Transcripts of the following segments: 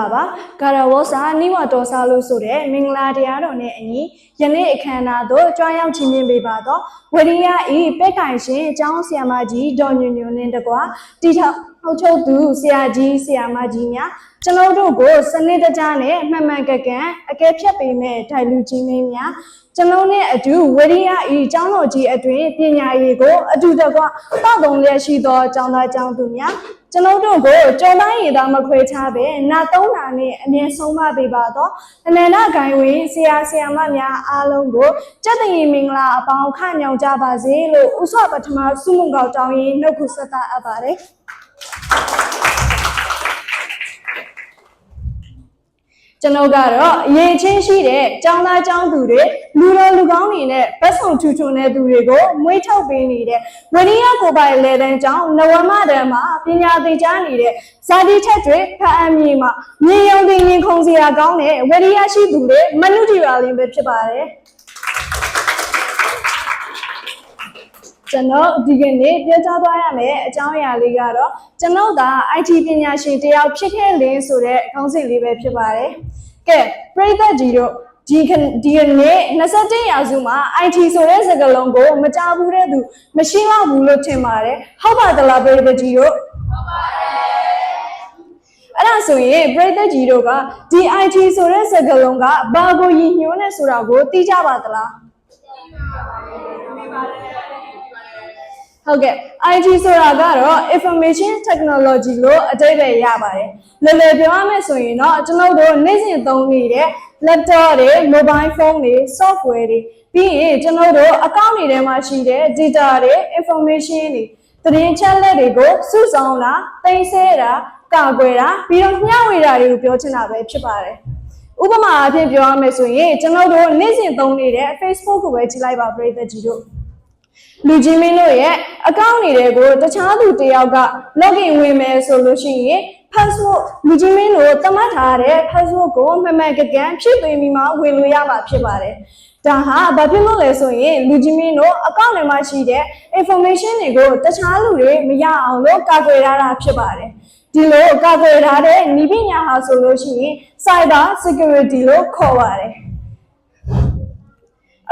လာပါဂါရဝေါစာနိဝတော်စာလို့ဆိုတဲ့မင်္ဂလာတရားတော်နဲ့အညီယနေ့အခမ်းအနားသို့ကြွားရောက်ချီးမြှင့်ပေးပါတော့ဝရိယဤပဲ့ခိုင်ရှင်အကြောင်းဆရာမကြီးဒေါ်ညွညွနဲ့တကွာတီထောင်ဟုတ်ချုပ်သူဆရာကြီးဆရာမကြီးများကျွန်တော်တို့ကိုစနစ်တကျနဲ့မှန်မှန်ကန်ကန်အကဲဖြတ်ပေးမဲ့ထိုင်လူကြီးမင်းများကျွန်တော်နဲ့အတူဝရိယဤအကြောင်းတော်ကြီးအတွင်ပညာရေးကိုအတူတကွတောက်တုံလျက်ရှိသောအကြောင်းသားအကြောင်းသူများကျွန်တော်တို့ကိုကြုံတိုင်းရည်သားမခွဲခြားပဲနာသုံးနာနဲ့အမြဲဆုံးမပေးပါတော့အနန္တဂိုင်ဝင်ဆရာဆရာမများအားလုံးကိုကြက်တရင်မင်္ဂလာအပေါင်းခန့်ညောင်ကြပါစေလို့ဥစွာပထမဆုမွန်ကောင်းတောင်းရင်နှုတ်ခုဆက်တာအပ်ပါတယ်ကျွန်တော်ကတော့အရေးချင်းရှိတဲ့ကျောင်းသားကျောင်းသူတွေလူတော်လူကောင်းတွေနဲ့ဗတ်ဆောင်ထူထူတဲ့သူတွေကိုမွေးထုတ်ပေးနေတဲ့ဝရိယကိုပိုင်လေတန်းကျောင်းနဝမတန်းမှာပညာသင်ကြားနေတဲ့ဇာတိထက်တွေဖတ်အမြင်မှာမြေယုံတင်ရင်ခုံစရာကောင်းတဲ့ဝရိယရှိသူတွေမနုတိရာလင်းပဲဖြစ်ပါတယ်ကျွန်တော်ဒီကနေ့ပြောကြားသွားရမယ်အကြောင်းအရာလေးကတော့ကျွန်တော်က IT ပညာရှင်တယောက်ဖြစ်ခဲ့လေဆိုတဲ့ခေါင်းစဉ်လေးပဲဖြစ်ပါတယ်။ကဲပရိသတ်ကြီးတို့ဒီကနေ့21ရာစုမှာ IT ဆိုတဲ့စကားလုံးကိုမကြားဘူးတဲ့သူမရှိတော့ဘူးလို့ထင်ပါတယ်။ဟုတ်ပါသလားပရိသတ်ကြီးတို့ဟုတ်ပါတယ်။အဲ့ဒါဆိုရင်ပရိသတ်ကြီးတို့ကဒီ IT ဆိုတဲ့စကားလုံးကဘာကိုရည်ညွှန်းလဲဆိုတာကိုသိကြပါသလားသိပါပါတယ်ဟုတ်ကဲ့ IT ဆိုတာကတော့ information technology လို့အဓိပ္ပာယ်ရပါတယ်။လွယ်လွယ်ပြောရမယ်ဆိုရင်တော့ကျွန်တော်တို့နေ့စဉ်သုံးနေတဲ့ laptop တွေ mobile phone တွေ software တွေပြီးရင်ကျွန်တော်တို့ account တွေထဲမှာရှိတဲ့ data တွေ information တွေသတင်းချက်လက်တွေကိုစုဆောင်းတာသိမ်းဆည်းတာကာကွယ်တာပြီးတော့မျှဝေတာတွေကိုပြောချင်တာပဲဖြစ်ပါတယ်။ဥပမာအဖြစ်ပြောရမယ်ဆိုရင်ကျွန်တော်တို့နေ့စဉ်သုံးနေတဲ့ Facebook ကိုပဲကြည့်လိုက်ပါပရိသတ်ကြီးတို့လူကြီးမင်းတို့ရဲ့ account တွေကိုတခြားသူတယောက်က login ဝင်မယ်ဆိုလို့ရှိရင် password လူကြီးမင်းတို့သတ်မှတ်ထားတဲ့ password ကိုမှန်မှန်ကန်ကန်ဖြည့်သွင်းပြီးမှဝင်လို့ရမှာဖြစ်ပါတယ်။ဒါဟာဘာဖြစ်လို့လဲဆိုရင်လူကြီးမင်းတို့ account ထဲမှာရှိတဲ့ information တွေကိုတခြားလူတွေမရအောင်လို့ကာကွယ်ထားတာဖြစ်ပါတယ်။ဒီလိုကာကွယ်ထားတဲ့နည်းပညာဟာဆိုလို့ရှိရင် cyber security လို့ခေါ်ပါတယ်။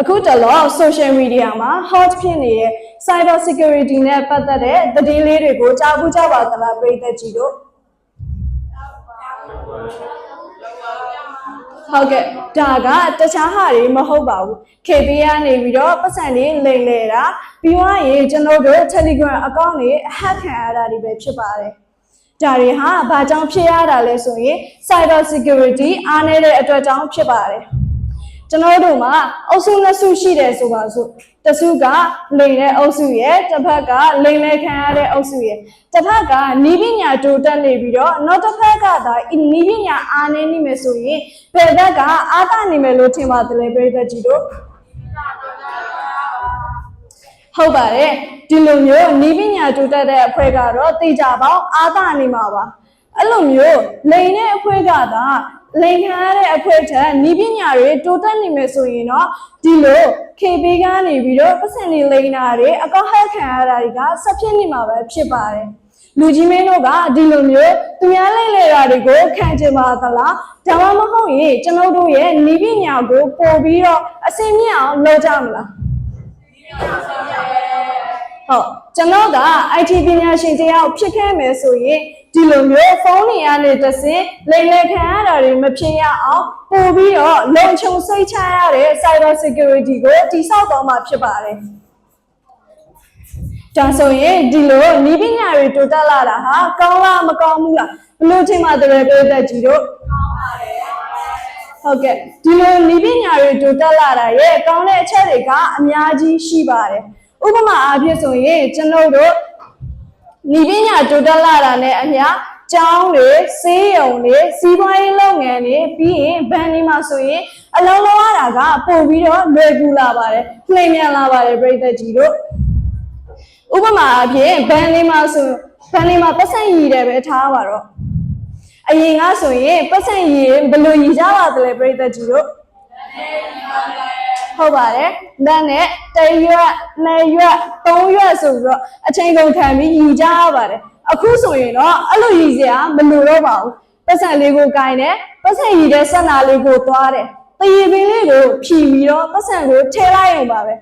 အခုတလော social media မှာ hot ဖြစ်နေတဲ့ cyber security နဲ့ပတ်သက်တဲ့သတင်းလေးတွေကိုကြားဘူးကြပါသလားပရိသတ်ကြီးတို့ဟုတ်ကဲ့ဒါကတခြားဟာတွေမဟုတ်ပါဘူး KB ကနေပြီးတော့ပတ်စံတွေလိမ်လဲတာပြီးတော့ရင်ကျွန်တော်တို့ Telegram account တွေ hack ခံရတာတွေပဲဖြစ်ပါတယ်ဒါတွေဟာဘာကြောင့်ဖြစ်ရတာလဲဆိုရင် cyber security အားနည်းတဲ့အတွက်ကြောင့်ဖြစ်ပါတယ်ကျွန်တော်တို့မှာအုပ်စုနှစ်စုရှိတယ်ဆိုပါစို့တစ်စုကလိမ်တဲ့အုပ်စုရဲ့တစ်ဖက်ကလိမ်လဲခံရတဲ့အုပ်စုရဲ့တစ်ဖက်ကနီးပညာတိုးတက်နေပြီးတော့နောက်တစ်ဖက်ကသာနီးပညာအားနည်းနေမယ်ဆိုရင်ဘယ်ဘက်ကအားသာနေမယ်လို့ထင်ပါတယ်ပရိသတ်ကြီးတို့ဟုတ်ပါတယ်ဒီလိုမျိုးနီးပညာတိုးတက်တဲ့အဖွဲ့ကတော့သိကြပေါင်းအားသာနေမှာပါအဲ့လိုမျိုးလိမ်တဲ့အဖွဲ့ကသာလိမ်ခံရတဲ့အဖွဲ့ထက်နီးပညာတွေတိုးတက်နေမယ်ဆိုရင်တော့ဒီလို KB ကနေပြီးတော့ပတ်စံတွေလိမ်တာတွေအကောက်ဟက်ခံရတာတွေကဆက်ဖြစ်နေမှာပဲဖြစ်ပါတယ်လူကြီးမင်းတို့ကဒီလိုမျိုးသူများလိမ်လေတာတွေကိုခံကြပါသလားဒါမှမဟုတ်ရင်ကျွန်တော်တို့ရဲ့နီးပညာကိုပို့ပြီးတော့အစင်မြင့်အောင်လုပ်ကြမလားဟုတ်ကျွန်တော်က IT ပညာရှင်တယောက်ဖြစ်ခဲ့မယ်ဆိုရင်ဒီလိုမျိုးဖုန်းတွေကနေတစ်စင်လိမ်လည်ခံရတာတွေမဖြစ်ရအောင်ပို့ပြီးတော့လုံခြုံစိတ်ချရတဲ့ cyber security ကိုတည်ဆောက်သွားမှာဖြစ်ပါတယ်ဒါဆိုရင်ဒီလိုနီးပညာတွေတိုးတက်လာတာဟာကောင်းလားမကောင်းဘူးလားဘယ်လိုထင်ပါသလဲပရိသတ်ကြီးတို့ကောင်းပါတယ်ဟုတ်ကဲ့ဒီလိုနီးပညာတွေတိုးတက်လာတာရဲ့ကောင်းတဲ့အချက်တွေကအများကြီးရှိပါတယ်ဥပမာအားဖြင့်ဆိုရင်ကျွန်တော်တို့နီးပညာတိုးတက်လာတာနဲ့အမျှကျောင်းတွေဆေးရုံတွေစီးပွားရေးလုပ်ငန်းတွေပြီးရင်ဘဏ်တွေမှာဆိုရင်အလုံးလုံးရတာကပို့ပြီးတော့လွယ်ကူလာပါတယ်နှိမ့်မြန်လာပါတယ်ပရိသတ်ကြီးတို့ဥပမာအားဖြင့်ဘဏ်တွေမှာဆိုဘဏ်တွေမှာပတ်စံရည်တယ်ပဲထားပါတော့အရင်ကဆိုရင်ပတ်စံရည်ဘယ်လိုရည်ကြပါသလဲပရိသတ်ကြီးတို့ဟုတ်ပါတယ်လက်နဲ့တစ်ရွက်နှစ်ရွက်သုံးရွက်ဆိုပြီးတော့အချိန်ကုန်ခံပြီးရည်ကြရပါတယ်အခုဆိုရင်တော့အဲ့လိုရည်စရာမလိုတော့ပါဘူးပ ပတ်စံလေးကိုကိုင်တယ်ပတ်စံရည်တဲ့ဆက်နာလေးကိုသွားတယ်တရေပင်လေးကိုဖြီပြီးတော့ပတ်စံကိုထဲလိုက်ရုံပါပဲ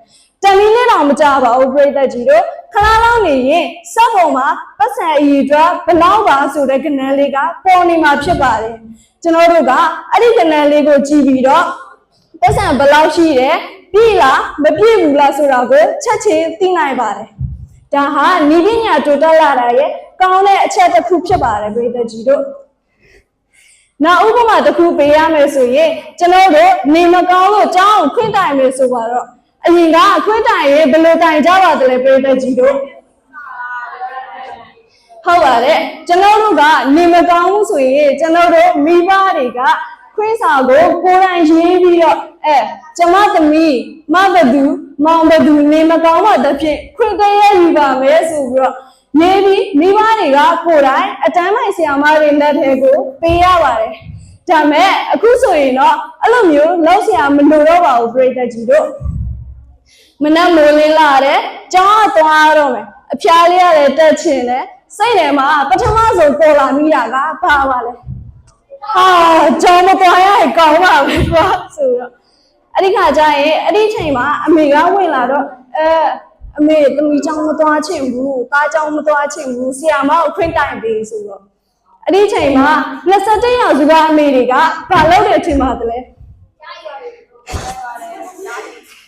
တမီးလေးတော့မကြပါဘူးပြိတ္တကြီးတို့ခဏလောက်နေရင်စက်ပုံမှာပတ်စံအည်အတွက်ဘလောက်ပါဆိုတဲ့ကဏ္ဍလေးကပေါ်နေမှာဖြစ်ပါတယ်ကျွန်တော်တို့ကအဲ့ဒီကဏ္ဍလေးကိုကြည့်ပြီးတော့ပတ်စံဘလောက်ရှိတယ်ပြည့်လားမပြည့်ဘူးလားဆိုတာကိုချက်ချင်းသိနိုင်ပါတယ်ဒါဟာနိပညာတိုးတက်လာတာရဲ့ကောင်းတဲ့အချက်တစ်ခုဖြစ်ပါတယ်ပြိတ္တကြီးတို့နောက်ဥပမာတစ်ခုပေးရမယ်ဆိုရင်ကျွန်တော်တို့နေမကောင်းလို့ကြောင်းခွင့်တိုင်မယ်ဆိုပါတော့အရင်ကခွင့်တိုင်ရေးဘယ်လိုတိုင်ကြပါသလဲပြိတ္တကြီးတို့ဟုတ်ပါတယ်ကျွန်တော်တို့ကနေမကောင်းဘူးဆိုရင်ကျွန်တော်တို့မိဘတွေကခွင့်စာကိုကိုယ်တိုင်ရေးပြီးတော့ကျမသမီးမဘသူမောင်ဘသူနေမကောင်းတော့တဲ့ဖြင့်ခွင့်တရယူပါမယ်ဆိုပြီးတော့ရေးပြီးမိဘတွေကကိုယ်တိုင်အတန်းမိုင်ဆရာမတွေလက်ထဲကိုပေးရပါတယ်ဒါမဲ့အခုဆိုရင်တော့အဲ့လိုမျိုးလောက်ဆရာမလိုတော့ပါဘူးပြိတ္တကြီးတို့မနက်မိုးလင်းလာတယ်ကြောင်းသွားတော့မယ်အဖျားလေးရတယ်တက်ချင်တယ်စိတ်ထဲမှာပထမဆုံးပေါ်လာမိတာကဘာပါလဲဟာကြောင်းမသွားရရင်ကောင်းပါပဲကွာဆိုတော့အဲ့ဒီခါကျရင်အဲ့ဒီချိန်မှာအမေကဝင်လာတော့အမေသမီးကြောင်းမသွားချင်ဘူးသားကြောင်းမသွားချင်ဘူးဆရာမကိုခွင့်တိုင်ပေးဆိုတော့အဲ့ဒီချိန်မှာ21ရောက်စုကအမေတွေကဘာလုပ်တယ်ထင်ပါသလဲ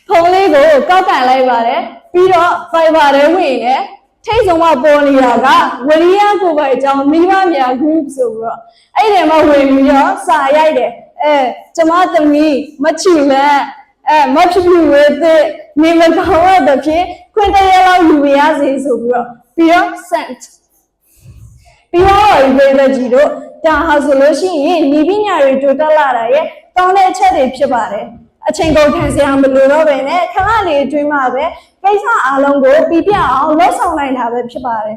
ဖုန်းလေးကိုကောက်ကန်လိုက်ပါတယ်ပြီးတော့ Fiverr ထဲဝင်နေထိတ်ဆုံးမပေါ်နေတာကဝရိယကိုပဲအကြောင်းမိဘများ group ဆိုပြီးတော့အဲ့ဒီမှာဝင်ပြီးတော့စာရိုက်တယ်ကျမသမီးမချီလဲမချီဘူးဝဲတဲ့နေမကောင်းတဲ့ဖြင့်ခွင့်တရားလောက်ယူရစေဆိုပြီးတော့ sent ပြီးတော့ဒီလိုကြီးတို့ဒါဟာဆိုလို့ရှိရင်ဤပညာတွေတိုးတက်လာတာရဲ့ကောင်းတဲ့အချက်တွေဖြစ်ပါတယ်အချိန်ကုန်ခံစရာမလိုတော့ပဲနဲ့ခဏလေးအတွင်းမှာပဲကိစ္စအားလုံးကိုပြပြအောင်လုပ်ဆောင်နိုင်တာပဲဖြစ်ပါတယ်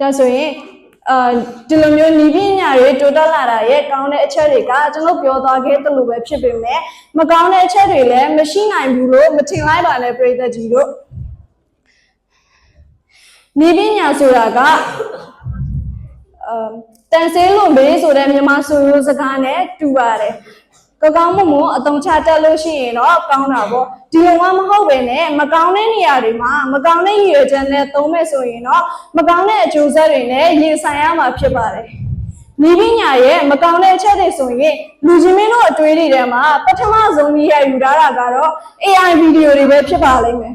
ဒါဆိုရင်ဒီလိုမျိုးဤပညာတွေတိုးတက်လာတာရဲ့ကောင်းတဲ့အချက်တွေကကျွန်တော်ပြောသွားခဲ့သလိုပဲဖြစ်ပေမဲ့မကောင်းတဲ့အချက်တွေလည်းမရှိနိုင်ဘူးလို့မထင်လိုက်ပါနဲ့ပရိသတ်ကြီးတို့ဤပညာဆိုတာကတန်ဆင်းလွန်ဘေးဆိုတဲ့မြန်မာဆိုရိုးစကားနဲ့တူပါတယ်ကောင်းမွန်အတုံးချတက်လို့ရှိရင်တော့ကောင်းတာပေါ့ဒီလိုမှမဟုတ်ပဲနဲ့မကောင်းတဲ့နေရာတွေမှာမကောင်းတဲ့ရည်ရွယ်ချက်နဲ့သုံးမဲ့ဆိုရင်တော့မကောင်းတဲ့အကျိုးဆက်တွေနဲ့ရင်ဆိုင်ရမှာဖြစ်ပါတယ်ဤပညာရဲ့မကောင်းတဲ့အချက်တွေဆိုရင်လူချင်းမင်းတို့အတွေးတွေထဲမှာပထမဆုံးကြီးရယူထားတာကတော့ AI ဗီဒီယိုတွေပဲဖြစ်ပါလိမ့်မယ်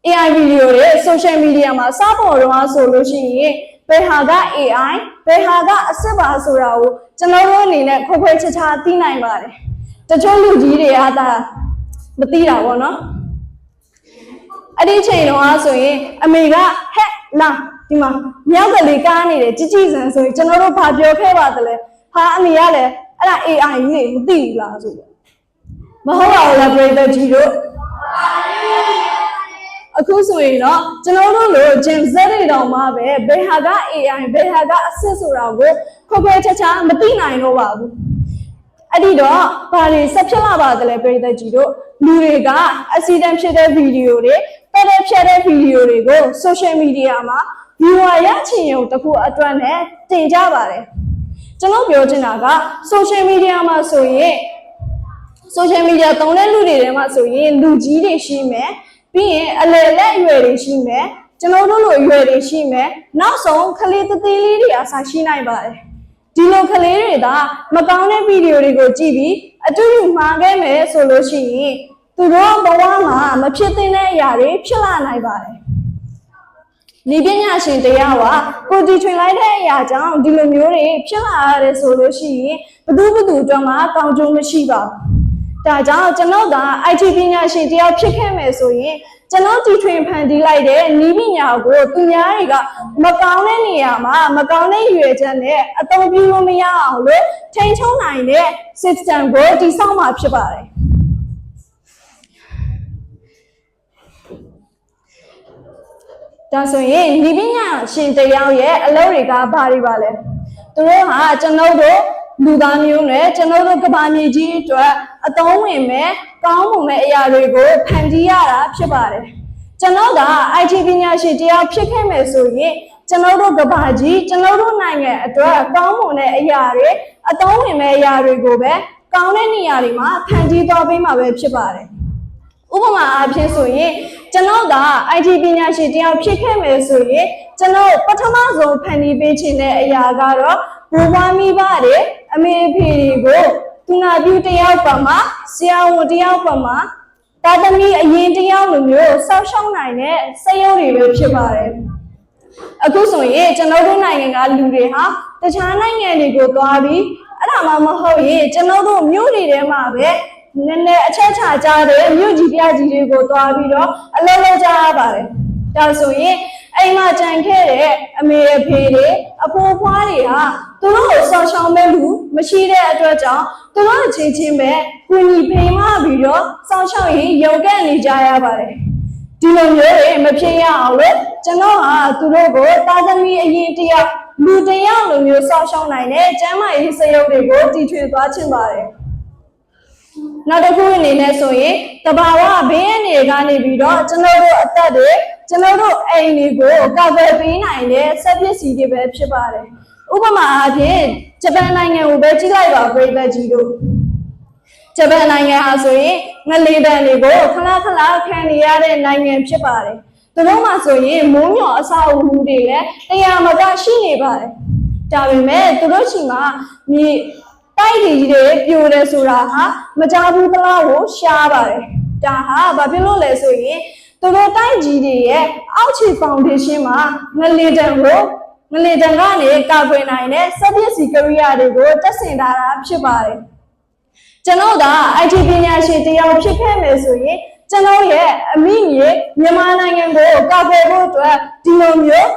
AI ဗီဒီယိုတွေ social media မှာစပေါ်တော့ဆိုလို့ရှိရင်ဘယ်ဟာက AI ဘယ်ဟာကအစ်စ်ပါဆိုတာကိုကျွန်တော်တို့အနေနဲ့ခွဲခြားခြားသိနိုင်ပါတယ်တချို့လူကြီးတွေကသာမသိတာပေါ့နော်အဲ့ဒီချိန်တော့ဆိုရင်အမေကဟဲ့လာဒီမှာမြောက်ကလေးကားနေတယ်ကြည်ကြည်စံဆိုရင်ကျွန်တော်တို့ဘာပြောခဲ့ပါသလဲဟာအမေကလည်းအဲ့ဒါ AI ကြီးလေမသိဘူးလားဆိုတော့မဟုတ်ပါဘူးလားပြိတ္တကြီးတို့အခုဆိုရင်တော့ကျွန်တော်တို့လိုဂျင်ဇက်တွေတောင်မှပဲဘယ်ဟာက AI ဘယ်ဟာကအစ်စ်ဆိုတာကိုခွဲခြားခြားမသိနိုင်တော့ပါဘူးအဲ့ဒီတော့ဘာတွေဆက်ဖြစ်လာပါသလဲပြည်သက်ကြီးတို့လူတွေကအက်ဆီဒန့်ဖြစ်တဲ့ဗီဒီယိုတွေတက်တဲ့ဖြတ်တဲ့ဗီဒီယိုတွေကို social media မှာ viewer ရချင်ရုံတခုအတွက်နဲ့တင်ကြပါတယ်ကျွန်တော်ပြောချင်တာက social media မှာဆိုရင် social media သုံးတဲ့လူတွေထဲမှာဆိုရင်လူကြီးတွေရှိမယ်ပြီးရင်အလယ်လက်အရွယ်တွေရှိမယ်ကျွန်တော်တို့လိုအရွယ်တွေရှိမယ်နောက်ဆုံးကလေးသေးသေးလေးတွေအစားရှိနိုင်ပါတယ်ဒီလိုကလေးတွေကမကောင်းတဲ့ဗီဒီယိုတွေကိုကြည့်ပြီးအတူတူမှားခဲ့မယ်ဆိုလို့ရှိရင်သူတို့ဘဝမှာမဖြစ်သင့်တဲ့အရာတွေဖြစ်လာနိုင်ပါတယ်။ဤပညာရှင်တရားကကိုတီထွင်လိုက်တဲ့အရာကြောင့်ဒီလိုမျိုးတွေဖြစ်လာရတယ်ဆိုလို့ရှိရင်ဘသူအတွက်မှကောင်းကျိုးမရှိပါဘူး။ဒါကြောင့်ကျွန်တော်က IT ပညာရှင်တရားဖြစ်ခဲ့မယ်ဆိုရင်ကျွန်တော်တီထွင်ဖန်တီးလိုက်တဲ့ဤပညာကိုသူများတွေကမကောင်းတဲ့နေရာမှာမကောင်းတဲ့ရွေချက်နဲ့အသုံးပြုလို့မရအောင်လို့ထိန်းချုပ်နိုင်တဲ့ system ကိုတည်ဆောက်မှာဖြစ်ပါတယ်။ဒါဆိုရင်ဤပညာရှင်တယောက်ရဲ့အလုပ်တွေကဘာတွေပါလဲသူတို့ဟာကျွန်တော်တို့လူသားမျိုးနဲ့ကျွန်တော်တို့ကဘာမြေကြီးအတွက်အသုံးဝင်မဲ့ကောင်းမွန်မဲ့အရာတွေကိုဖန်တီးရတာဖြစ်ပါတယ် ကျွန်တော်က IT ပညာရှင်တယောက်ဖြစ်ခဲ့မယ်ဆိုရင်ကျွန်တော်တို့ကဘာကြီးကျွန်တော်တို့နိုင်ငံအတွက်ကောင်းမွန်တဲ့အရာတွေအသုံးဝင်မဲ့အရာတွေကိုပဲကောင်းတဲ့နေရာတွေမှာဖန်တီးသွားပေးမှာပဲဖြစ်ပါတယ်ဥပမာအားဖြင့်ဆိုရင်ကျွန်တော်က IT ပညာရှင်တယောက်ဖြစ်ခဲ့မယ်ဆိုရင်ကျွန်တော်ပထမဆုံးဖန်တီးပေးခြင်းတဲ့အရာကတော့ဘိုးဘွားမိဘတွေအမေအဖေတွေကိုသူနာပြုတယောက်ပါမှာဆရာဝန်တယောက်ပါမှာတာသမီအရင်တယောက်လိုမျိုးစောက်ရှောက်နိုင်တဲ့စက်ရုပ်တွေပဲဖြစ်ပါတယ်အခုဆိုရင်ကျွန်တော်တို့နိုင်ငံကလူတွေဟာတခြားနိုင်ငံတွေကိုသွားပြီးအဲ့ဒါမှမဟုတ်ရင်ကျွန်တော်တို့မြို့တွေထဲမှာပဲနည်းနည်းအချက်ချကြတဲ့မြို့ကြီးပြကြီးတွေကိုသွားပြီးတော့အလုပ်လုပ်ကြရပါတယ်ဒါဆိုရင်အိမ်မှာကြံခဲ့တဲ့အမေအဖေတွေအဖိုးအဖွားတွေဟာသူတို့ကိုစောင့်ရှောက်မဲ့လူမရှိတဲ့အတွက်ကြောင့်သူတို့အချင်းချင်းပဲကိုကြီးဖိမပြီးတော့စောင့်ရှောက်ရင်ရုန်းကန်နေကြရပါတယ်ဒီလိုမျိုးတွေမဖြစ်ရအောင်လို့ကျွန်တော်ဟာသူတို့ကိုတာသမီအရင်တယောက်လူတယောက်လိုမျိုးစောင့်ရှောက်နိုင်တဲ့ကျမ်းမာရေးစရုပ်တွေကိုတည်ထွင်သွားချင်ပါတယ်နောက်တစ်ခုအနေနဲ့ဆိုရင်တဘာဝဘေးရန်တွေကနေပြီးတော့ကျွန်တော်တို့အသက်တွေကျွန်တော်တို့အိမ်တွေကိုကာကွယ်ပေးနိုင်တဲ့စက်ပစ္စည်းတွေပဲဖြစ်ပါတယ်ဥပမာအားဖြင့်ဂျပန်နိုင်ငံကိုပဲကြည့်လိုက်ပါပရိသတ်ကြီးတို့ဂျပန်နိုင်ငံဟာဆိုရင်ငလေတံတွေကိုခဏခံနေရတဲ့နိုင်ငံဖြစ်ပါတယ်သူတို့မှဆိုရင်မိုးမျှော်အဆောက်အဦတွေလည်းတရားမကရှိနေပါတယ်ဒါပေမဲ့သူတို့ရှိမှမြေတိုက်ကြီးတွေပြိုတယ်ဆိုတာဟာမကြဘူးသလားကိုရှားပါတယ်ဒါဟာဘာဖြစ်လို့လဲဆိုရင်သူတို့တိုက်ကြီးတွေရဲ့အောက်ခြေဖောင်ဒေးရှင်းမှာငလေတံကနေကာကွယ်နိုင်တဲ့စက်ပစ္စည်းကိရိယာတွေကိုတက်ဆင်ထားတာဖြစ်ပါတယ်ကျွန်တော်က IT ပညာရှင်တယောက်ဖြစ်ခဲ့မယ်ဆိုရင်ကျွန်တော်ရဲ့အမိမြေမြန်မာနိုင်ငံကိုကာကွယ်ဖို့အတွက်ဒီလိုမျိုး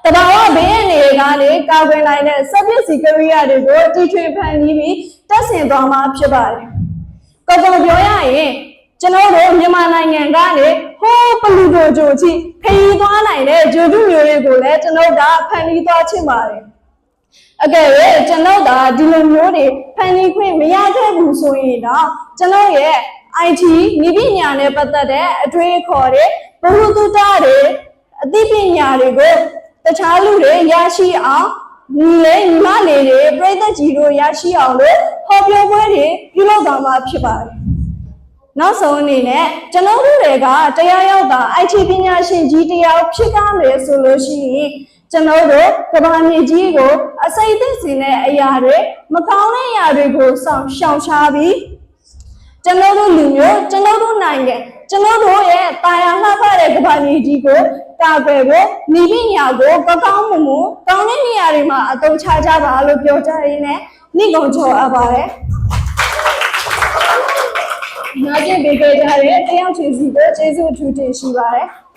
တဘာဝဘေးရန်တွေကနေကာကွယ်နိုင်တဲ့စက်ပစ္စည်းကိရိယာတွေကိုတီထွင်ဖန်တီးပြီးတက်ဆင်သွားမှာဖြစ်ပါတယ်။ကောပြောရရင်ကျွန်တော်တို့မြန်မာနိုင်ငံကနေဟိုးပလူတိုဂျိုကြီးခရီးသွားနိုင်တဲ့ဂျိုတုမျိုးတွေကိုလည်းကျွန်တော်ကဖန်တီးသွားချင်ပါတယ်။အကယ်၍ကျွန်တော်ကဒီလိုမျိုးတွေဖန်တီးခွင့်မရခဲ့ဘူးဆိုရင်တော့ကျွန်တော်ရဲ့ IT နည်းပညာနဲ့ပတ်သက်တဲ့အတွေ့အခေါ်တွေဘဝတုတ္တတွေအသိပညာတွေကိုတခြားလူတွေရရှိအောင်ညီမလေးတွေပရိသတ်ကြီးတို့ရရှိအောင်လို့ဟောပြောပွဲတွေပြုလုပ်သွားမှာဖြစ်ပါတယ်။နောက်ဆုံးအနေနဲ့ကျွန်တော်တို့တွေကတရားရောက်တာ IT ပညာရှင်ကြီးတယောက်ဖြစ်ကားမယ်ဆိုလို့ရှိရင်ကျွန်တော်တို့ကမ္ဘာမြေကြီးကိုအစိမ့်သိစင်တဲ့အရာတွေမကောင်းတဲ့အရာတွေကိုရှောင်ရှားပြီးကျွန်တော်တို့လူမျိုးကျွန်တော်တို့နိုင်ငံကျွန်တော်တို့ရဲ့တာယာလှပတဲ့ကမ္ဘာမြေကြီးကိုကာကွယ်ဖို့ဤပညာကိုကောင်းမှုကောင်းတဲ့နေရာတွေမှာအသုံးချကြပါလို့ပြောကြရင်းနဲ့နှိကုံကြော်အပ်ပါတယ်။နားကျင်ပေးကြတဲ့တယောက်ချင်းစီကိုကျေးဇူးအထူးတင်ရှိပါတယ်။